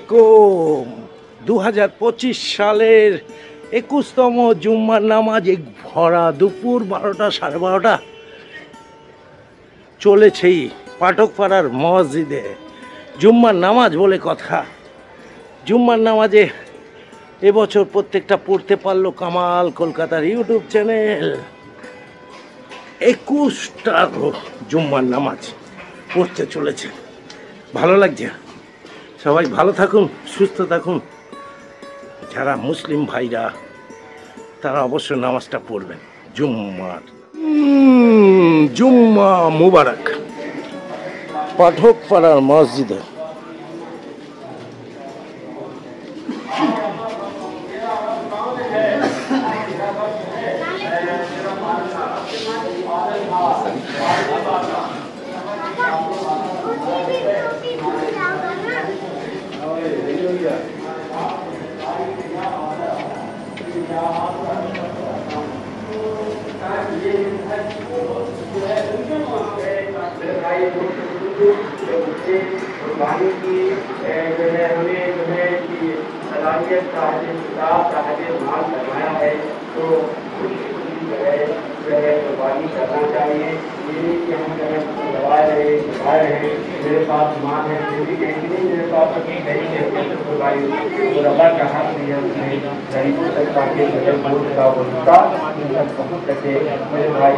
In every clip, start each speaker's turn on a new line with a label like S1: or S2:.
S1: আলাইকুম। 2025 সালের 21তম জুম্মার নামাজ ভরা দুপুর 12টা 12:30 চলেছেই পাঠকপাড়ার মসজিদে। জুম্মার নামাজ বলে কথা। জুম্মার নামাজে এবছর প্রত্যেকটা পড়তে পারলো কামাল কলকাতার ইউটিউব চ্যানেল। 21টা জুম্মার নামাজ পড়তে চলেছে। ভালো লাগছে। সবাই ভালো থাকুন, সুস্থ থাকুন। যারা মুসলিম ভাইরা তারা অবশ্যই নামাজটা পড়বেন। জুম্মা মুবারক পাঠকপাড়ার মসজিদে।
S2: मेरे पास माँ है मेरे पास रबा का हाथ दिया उसने गरीबों तक ताकि मुझे वोट का उनका पहुँच सके मेरे भाई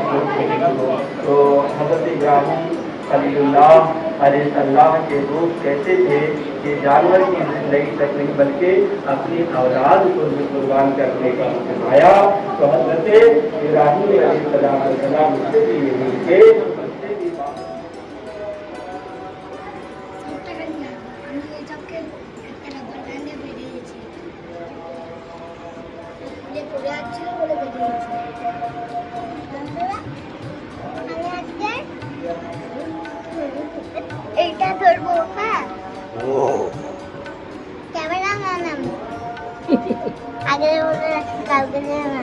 S2: तो हज़रत इब्राहीम खलीलुल्लाह अलैहिस्सलाम के रूप कैसे थे कि जानवर की जिंदगी तक नहीं बल्कि अपनी औलाद को कुर्बान करने का सिखाया। तो हज़रत इब्राहीम अलैहिस्सलाम उससे भी यही थे।
S3: এটা ধরবো হ্যাঁ ক্যামেরা না নাম আগে বলে কালকে না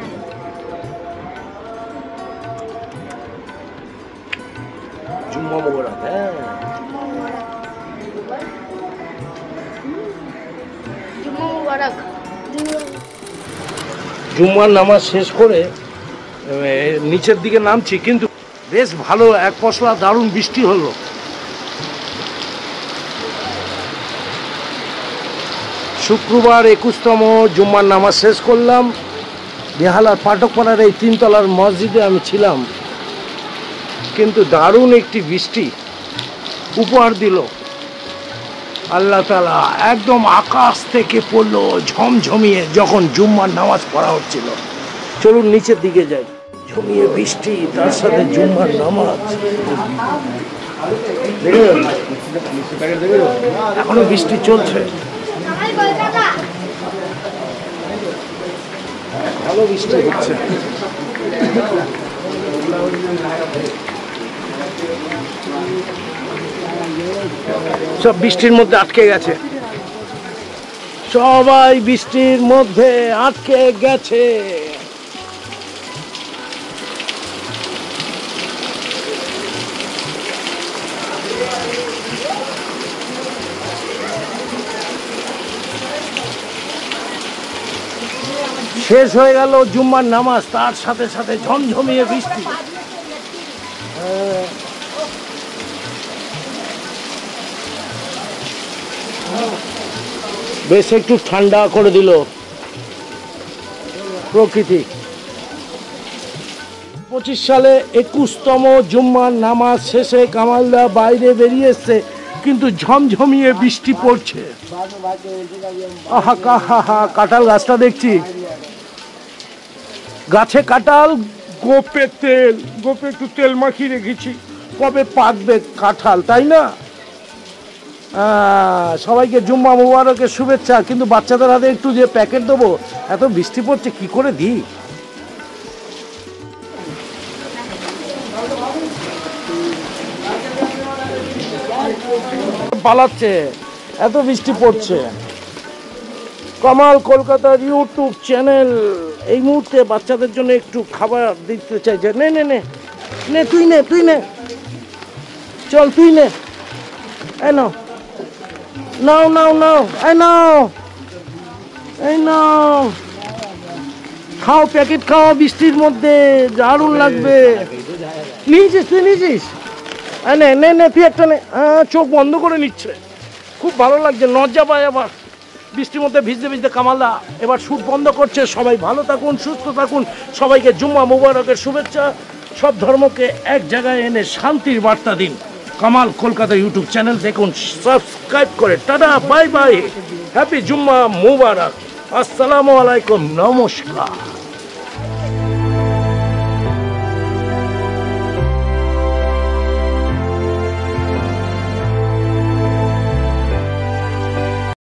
S1: জুম্মা মুবারক। হ্যাঁ
S3: জুম্মা মুবারক।
S1: জুম্মার নামাজ শেষ করে নিচের দিকে নামছি, কিন্তু বেশ ভালো এক পশলা দারুণ বৃষ্টি হলো। শুক্রবার 21তম জুম্মার নামাজ শেষ করলাম। বেহালার পাঠকপাড়ার এই 3 তলার মসজিদে আমি ছিলাম, কিন্তু দারুণ একটি বৃষ্টি উপহার দিল আল্লাহ তাআলা। একদম আকাশ থেকে পড়লো ঝমঝমিয়ে যখন জুম্মার নামাজ পড়া হচ্ছিল। চলুন নিচের দিকে যাই। ঝমিয়ে বৃষ্টি, তার সাথে জুম্মার নামাজ। এখনো বৃষ্টি চলছে, ভালো বৃষ্টি হচ্ছে। সব বৃষ্টির মধ্যে আটকে গেছে, সবাই বৃষ্টির মধ্যে আটকে গেছে। শেষ হয়ে গেল জুম্মার নামাজ, তার সাথে সাথে ঝমঝমিয়ে বৃষ্টি। বেশ একটু ঠান্ডা করে দিল প্রকৃতি। 25 সালে 21তম জুম্মার নামাজ শেষে কামালদা বাইরে বেরিয়ে এসছে, কিন্তু ঝমঝমিয়ে বৃষ্টি পড়ছে। আহা কাহা, কাঁঠাল গাছটা দেখছি, গাছে কাঁঠাল, গোপে একটু তেল মাখিয়ে রেখেছি, কবে পাকবে কাঁঠাল, তাই না? সবাইকে জুম্মা মুবারকের শুভেচ্ছা। কিন্তু বাচ্চাদের হাতে একটু যে প্যাকেট দেবো, এত বৃষ্টি পড়ছে কি করে দিই? পালাচ্ছে, এত বৃষ্টি পড়ছে। কামাল কলকাতার ইউটিউব চ্যানেল এই মুহূর্তে বাচ্চাদের জন্য একটু খাবার দিতে চাইছে। নে নে নে নে তুই নে চল তুই নে, এই নাও নাও নাও নাও, এই নাও, এই নাও, খাও, প্যাকেট খাও বৃষ্টির মধ্যে, দারুণ লাগবে। নিয়েছিস তুই, নিয়েছিস? নে নে নে, তুই একটা নে। চোখ বন্ধ করে নিচ্ছে, খুব ভালো লাগছে, লজ্জা পায় আবার বৃষ্টির মধ্যে ভিজতে ভিজতে। কামালদা এবার শ্যুট বন্ধ করছে। সবাই ভালো থাকুন, সুস্থ থাকুন, সবাইকে জুম্মা মুবারকের শুভেচ্ছা। সব ধর্মকে এক জায়গায় এনে শান্তির বার্তা দিন। কামাল কলকাতা ইউটিউব চ্যানেল দেখুন, সাবস্ক্রাইব করে। টাটা, বাই বাই, হ্যাপি জুম্মা মুবারক, আসসালামু আলাইকুম, নমস্কার।